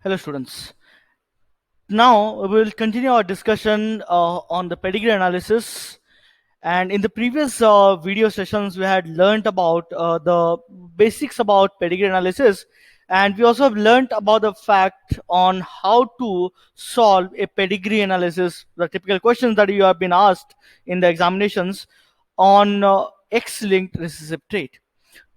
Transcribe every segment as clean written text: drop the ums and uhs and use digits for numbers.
Hello students. Now we will continue our discussion on the pedigree analysis, and in the previous video sessions we had learned about the basics about pedigree analysis, and we also have learned about the fact on how to solve a pedigree analysis, the typical questions that you have been asked in the examinations on X-linked recessive trait.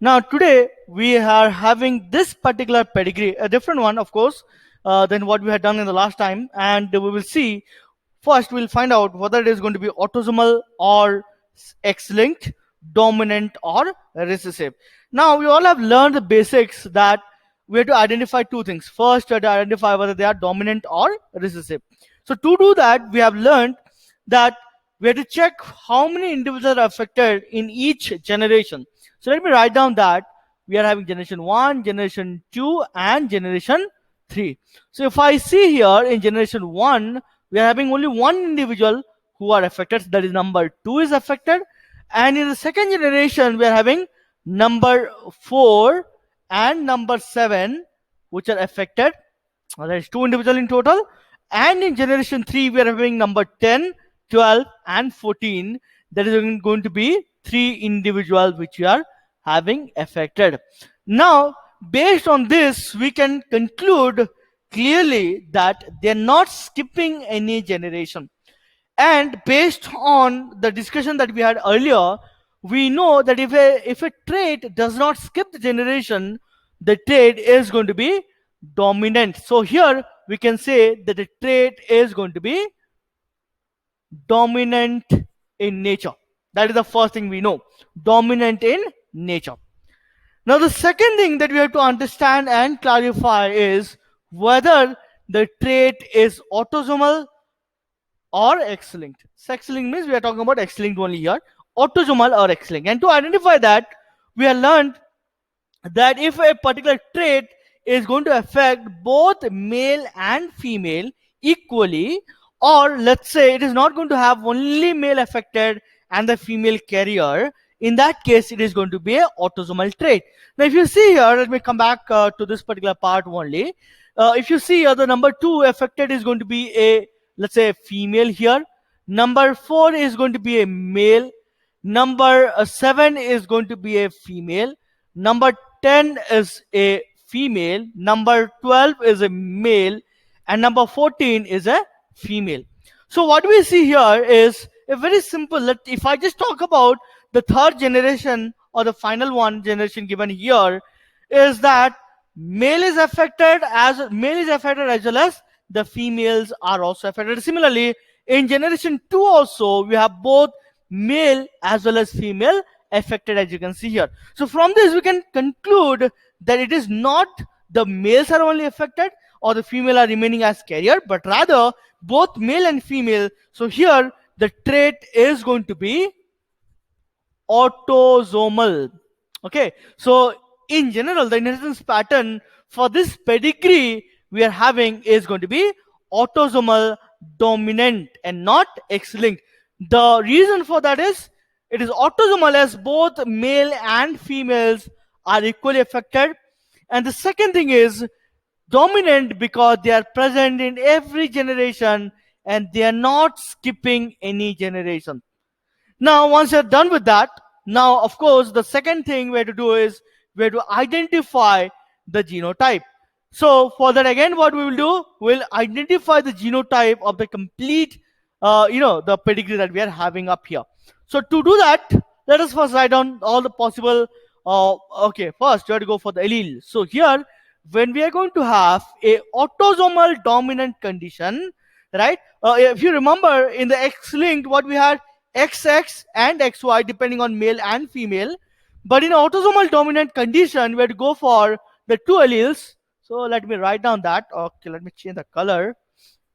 Now, today we are having this particular pedigree, a different one, of course, than what we had done in the last time. And we will see, first, we'll find out whether it is going to be autosomal or X-linked, dominant or recessive. Now, we all have learned the basics that we have to identify two things. First, we have to identify whether they are dominant or recessive. So, to do that, we have learned that we have to check how many individuals are affected in each generation. So let me write down that we are having generation 1, generation 2, and generation 3. So if I see here in generation 1, we are having only one individual who are affected, that is number 2 is affected. And in the second generation, we are having number 4 and number 7, which are affected. That is 2 individuals in total. And in generation 3, we are having number 10, 12, and 14. That is going to be 3 individuals which we are having affected. Now, based on this, we can conclude clearly that they're not skipping any generation. And based on the discussion that we had earlier, we know that if a trait does not skip the generation, the trait is going to be dominant. So here we can say that the trait is going to be dominant in nature. That is the first thing we know, dominant in nature. Now the second thing that we have to understand and clarify is whether the trait is autosomal or X-linked. X-linked means we are talking about X-linked only here, autosomal or X-linked. And to identify that, we have learned that if a particular trait is going to affect both male and female equally, or let's say it is not going to have only male affected and the female carrier, in that case it is going to be a autosomal trait. Now if you see here, let me come back to this particular part only. If you see here, the number 2 affected is going to be a, let's say, a female here. Number 4 is going to be a male. Number 7 is going to be a female. Number 10 is a female. Number 12 is a male. And number 14 is a female. So what we see here is a very simple, if I just talk about the third generation or the final one generation given here, is that male is affected as well as the females are also affected. Similarly, in generation 2 also we have both male as well as female affected, as you can see here. So from this we can conclude that it is not the males are only affected or the female are remaining as carrier, but rather both male and female. So here the trait is going to be autosomal. Okay, so in general the inheritance pattern for this pedigree we are having is going to be autosomal dominant and not X-linked. The reason for that is it is autosomal as both male and females are equally affected, and the second thing is dominant because they are present in every generation and they are not skipping any generation. Now, once you're done with that, now, of course, the second thing we have to do is we have to identify the genotype. So, for that, again, what we will do, we'll identify the genotype of the complete, the pedigree that we are having up here. So, to do that, let us first write down all the possible, okay, first, we have to go for the allele. So, here, when we are going to have a autosomal dominant condition, right? If you remember in the X-linked, what we had, XX and XY depending on male and female, but in autosomal dominant condition we have to go for the 2 alleles. So let me write down that. Okay, let me change the color.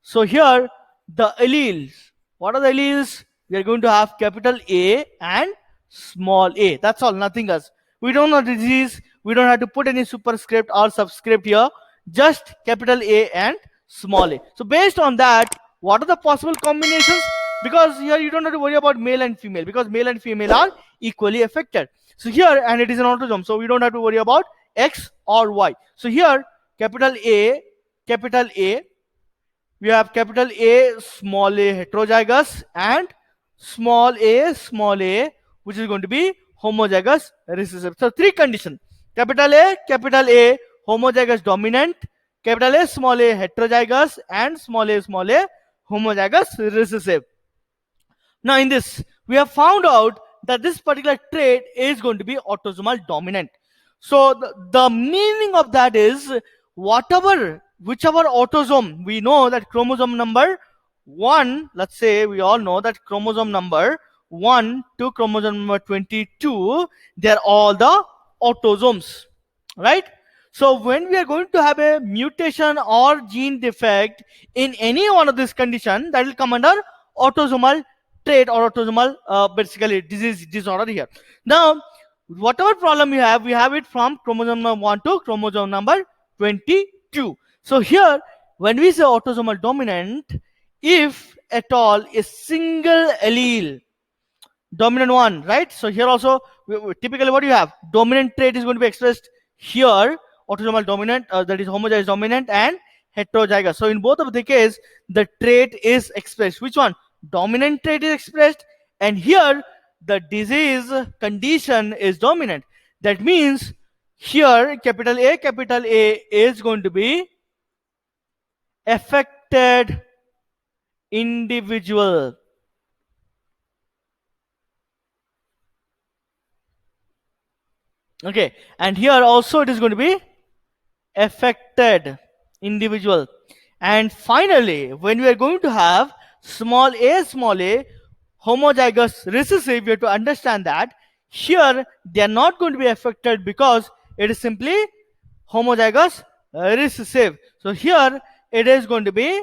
So here the alleles, what are the alleles? We are going to have capital A and small a. That's all, nothing else. We don't know the disease, we don't have to put any superscript or subscript here, just capital A and small a. So based on that, what are the possible combinations? Because here you don't have to worry about male and female, because male and female are equally affected. So here, and it is an autosome, so we don't have to worry about X or Y. So here capital A capital A, we have capital A, small a heterozygous, and small a, which is going to be homozygous recessive. So three conditions: capital A, homozygous dominant, capital A, small a heterozygous, and small a, homozygous recessive. Now in this, we have found out that this particular trait is going to be autosomal dominant. So the meaning of that is, whichever autosome, we know that chromosome number 1, let's say we all know that chromosome number 1 to chromosome number 22, they are all the autosomes, right? So when we are going to have a mutation or gene defect in any one of this condition, that will come under autosomal trait or autosomal basically disease disorder here. Now whatever problem you have, we have it from chromosome number 1 to chromosome number 22. So here when we say autosomal dominant, if at all a single allele dominant one, right? So here also typically what you have, dominant trait is going to be expressed here, autosomal dominant, that is homozygous dominant and heterozygous. So in both of the case, the trait is expressed. Which one? Dominant trait is expressed, and here the disease condition is dominant. That means here capital A is going to be affected individual. Okay, and here also it is going to be affected individual. And finally, when we are going to have small a homozygous recessive, we have to understand that here they are not going to be affected because it is simply homozygous recessive. So here it is going to be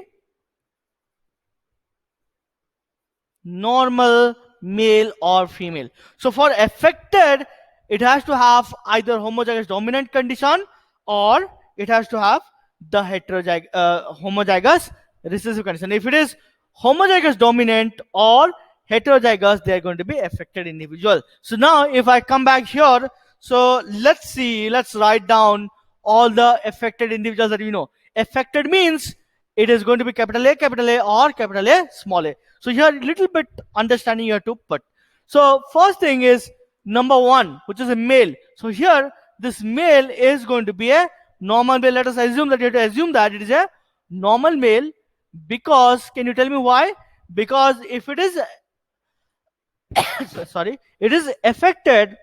normal male or female. So for affected, it has to have either homozygous dominant condition or it has to have the homozygous recessive condition. If it is homozygous dominant or heterozygous, they are going to be affected individual. So now if I come back here, so let's see, let's write down all the affected individuals that we know. Affected means it is going to be capital A or capital A small a. So here a little bit understanding you have to put. So first thing is number 1, which is a male. So here this male is going to be a normal male. Let us assume that you have to assume that it is a normal male, because can you tell me why? Because if it is sorry, it is affected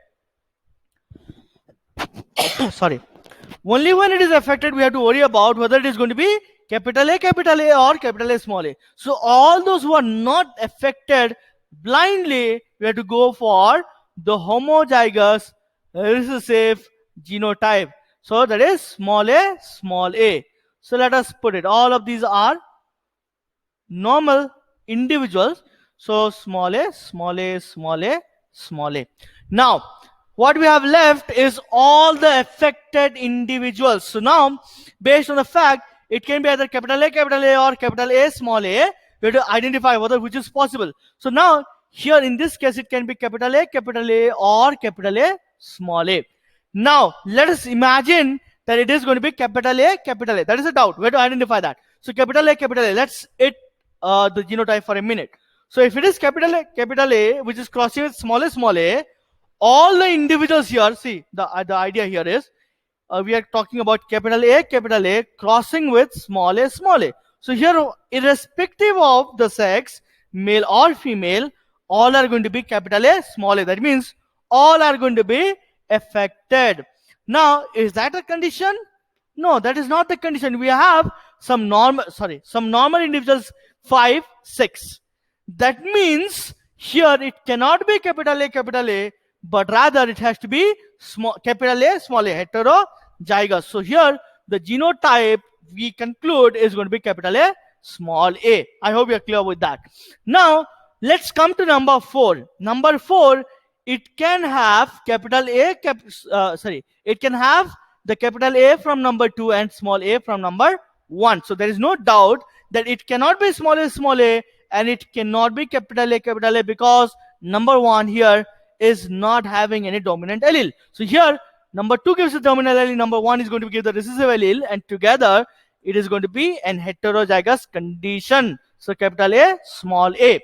sorry, only when it is affected we have to worry about whether it is going to be capital A or capital A small a. So all those who are not affected, blindly we have to go for the homozygous recessive genotype. So that is small a. So let us put it, all of these are normal individuals. So small a. Now what we have left is all the affected individuals. So now based on the fact it can be either capital A or capital A small a, we have to identify whether which is possible. So now here in this case it can be capital A or capital A small a. Now let us imagine that it is going to be capital A. That is a doubt. We have to identify that. So capital A. Let's the genotype for a minute. So if it is capital A, which is crossing with small a, all the individuals here, see the idea here is we are talking about capital A crossing with small a. So here, irrespective of the sex, male or female, all are going to be capital A small a. That means all are going to be affected. Now is that a condition? No, that is not the condition. We have some normal individuals 5, 6. That means here it cannot be capital A, but rather it has to be capital A small a, heterozygous. So here the genotype we conclude is going to be capital A small a. I hope you are clear with that. Now let's come to number 4. Number 4, it can have capital A, it can have the capital A from number 2 and small a from number 1. So there is no doubt that it cannot be small a and it cannot be capital A because number 1 here is not having any dominant allele. So here number 2 gives the dominant allele, number 1 is going to give the recessive allele, and together it is going to be an heterozygous condition. So capital A, small a.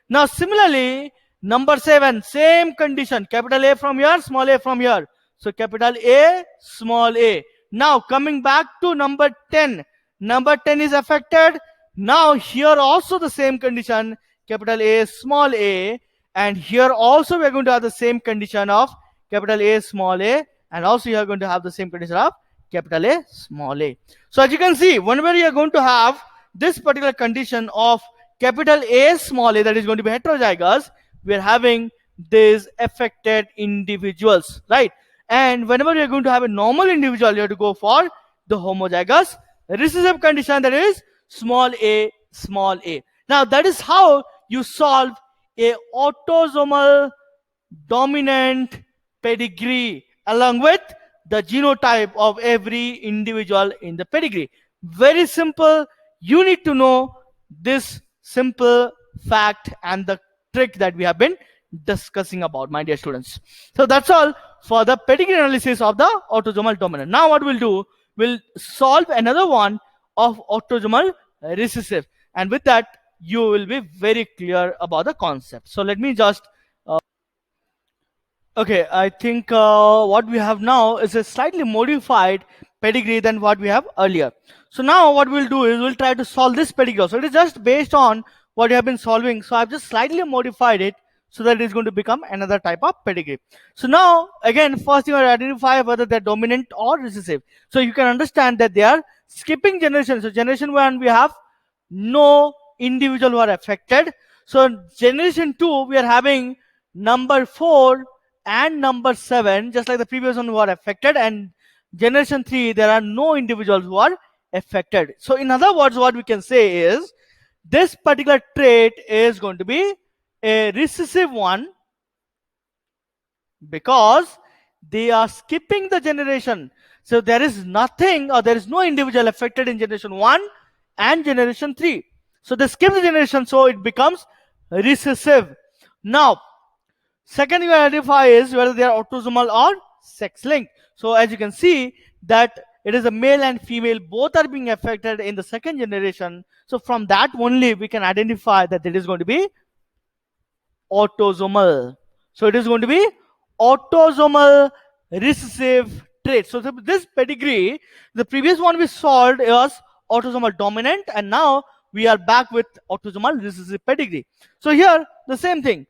Now similarly, number 7, same condition, capital A from here, small a from here. So capital A, small a. Now coming back to number 10. Number 10 is affected. Now here also the same condition, capital A, small a. And here also we are going to have the same condition of capital A, small a. And also you are going to have the same condition of capital A, small a. So as you can see, whenever you are going to have this particular condition of capital A, small a, that is going to be heterozygous, we are having these affected individuals, right? And whenever you're going to have a normal individual, you have to go for the homozygous recessive condition, that is small a, small a. Now that is how you solve a autosomal dominant pedigree along with the genotype of every individual in the pedigree. Very simple. You need to know this simple fact and the trick that we have been discussing about, my dear students. So that's all for the pedigree analysis of the autosomal dominant. Now what we'll do, we'll solve another one of autosomal recessive, and with that you will be very clear about the concept. So let me just okay, I think what we have now is a slightly modified pedigree than what we have earlier. So now what we'll do is we'll try to solve this pedigree. So it is just based on what you have been solving. So I've just slightly modified it so that it is going to become another type of pedigree. So now again, first you identify whether they're dominant or recessive. So you can understand that they are skipping generation. So generation 1 we have no individual who are affected. So generation 2 we are having number 4 and number 7, just like the previous one, who are affected, and generation 3 there are no individuals who are affected. So in other words, what we can say is this particular trait is going to be a recessive one because they are skipping the generation. So there is nothing, or there is no individual affected in generation 1 and generation 3. So they skip the generation, so it becomes recessive. Now second you identify is whether they are autosomal or sex linked. So as you can see that it is a male and female, both are being affected in the second generation. So from that only we can identify that it is going to be autosomal. So it is going to be autosomal recessive trait. So this pedigree, the previous one we solved was autosomal dominant, and now we are back with autosomal recessive pedigree. So here the same thing,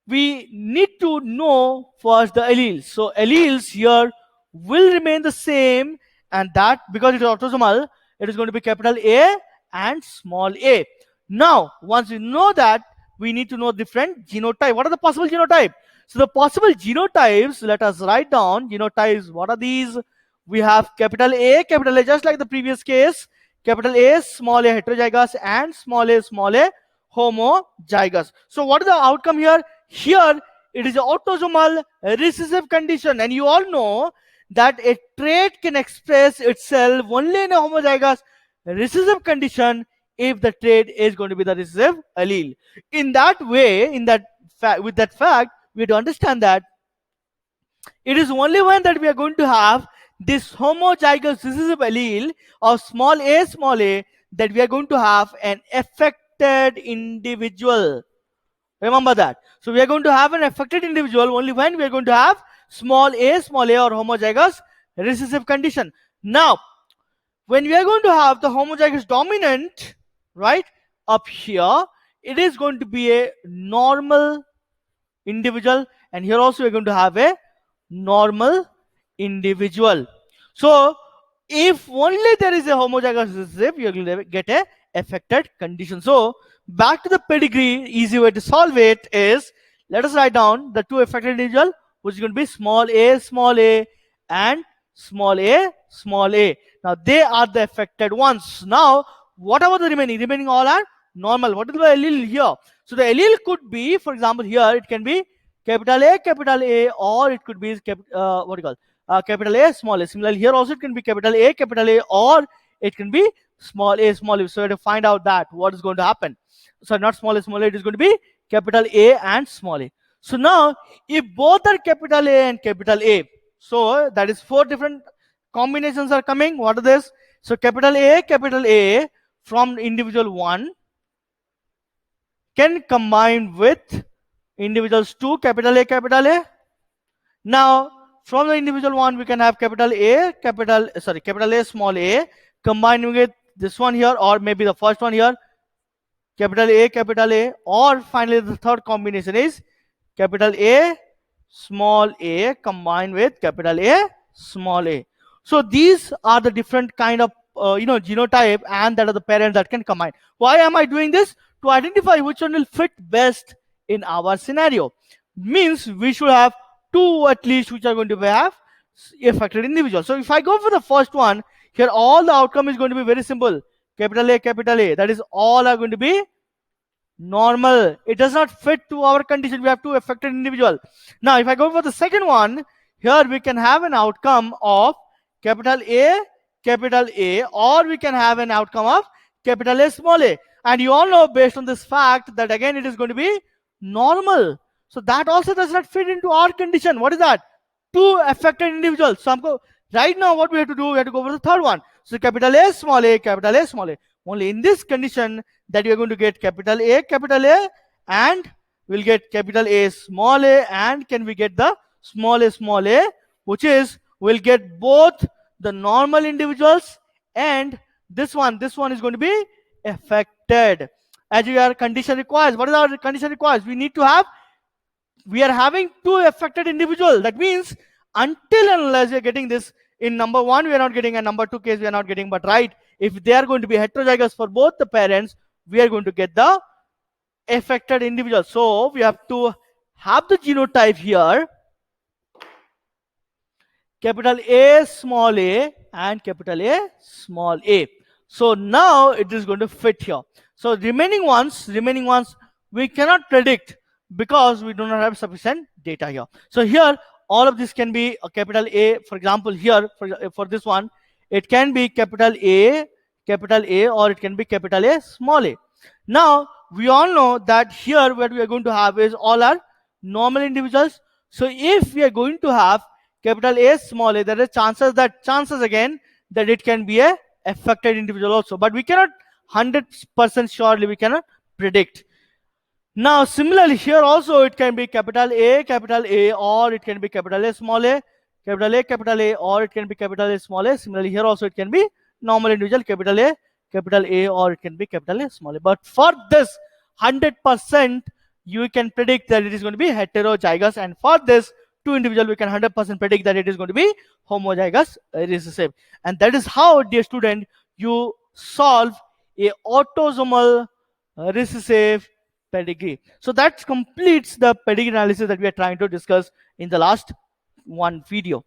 we need to know first the alleles. So alleles here will remain the same, and that because it is autosomal, it is going to be capital A and small a. Now once we know that, we need to know different genotype. What are the possible genotype? So the possible genotypes, let us write down genotypes. What are these? We have capital A, just like the previous case, capital A, small a heterozygous, and small a homozygous. So what is the outcome here? Here it is an autosomal recessive condition, and you all know that a trait can express itself only in a homozygous recessive condition if the trait is going to be the recessive allele. In that way, with that fact, we have to understand that it is only when that we are going to have this homozygous recessive allele of small a that we are going to have an affected individual. Remember that. So we are going to have an affected individual only when we are going to have small a or homozygous recessive condition. Now when we are going to have the homozygous dominant, right, up here, it is going to be a normal individual, and here also we are going to have a normal individual. So if only there is a homozygous recessive, you are going to get a affected condition. So back to the pedigree, easy way to solve it is, let us write down the two affected individual, which is going to be small a and small a. Now they are the affected ones. Now what about the remaining all are normal. What is the allele here? So the allele could be, for example, here it can be capital A, or it could be capital A, small a. Similarly here also it can be capital A, or it can be small a. So we have to find out that what is going to happen. So not small a, it is going to be capital A and small a. So now if both are capital A and capital A, so that is 4 different combinations are coming. What are this? So capital A from individual 1 can combine with individuals 2, capital A. Now, from the individual one, we can have capital capital A, small a, combining with this one here, or maybe the first one here, capital A, or finally the third combination is capital A, small a, combined with capital A, small a. So these are the different kind of genotype, and that are the parents that can combine. Why am I doing this? To identify which one will fit best in our scenario. Means we should have two at least which are going to have affected individual. So if I go for the first one, here all the outcome is going to be very simple. Capital A, that is all are going to be normal. It does not fit to our condition. We have two affected individual. Now if I go for the second one, here we can have an outcome of capital A, or we can have an outcome of capital A, small a. And you all know, based on this fact, that again it is going to be normal. So that also does not fit into our condition. What is that? Two affected individuals. So right now what we have to do, we have to go for the third one. So capital A, small a, capital A, small a. Only in this condition that you are going to get capital A, and we'll get capital A, small a, and can we get the small a, which is we'll get both the normal individuals and this one is going to be affected. As your condition requires, what is our condition requires? We are having two affected individuals. That means until and unless we are getting this in number 1, we are not getting, and number 2 case we are not getting. But right, if they are going to be heterozygous for both the parents, we are going to get the affected individual. So we have to have the genotype here, capital A, small a, and capital A, small a. So now it is going to fit here. So remaining ones we cannot predict because we do not have sufficient data here. So here all of this can be a capital A. For example, here for this one, it can be capital A, or it can be capital A, small a. Now we all know that here what we are going to have is all are normal individuals. So if we are going to have capital A, small a, there are chances again that it can be a affected individual also, but we cannot 100% surely we cannot predict. Now similarly here also it can be capital A, or it can be capital A, small a, capital A, or it can be capital A, small a. Similarly here also it can be normal individual, capital A, or it can be capital A, small a. But for this 100% you can predict that it is going to be heterozygous, and for this two individual we can 100% predict that it is going to be homozygous recessive. And that is how, dear student, you solve a autosomal recessive pedigree. So that completes the pedigree analysis that we are trying to discuss in the last one video.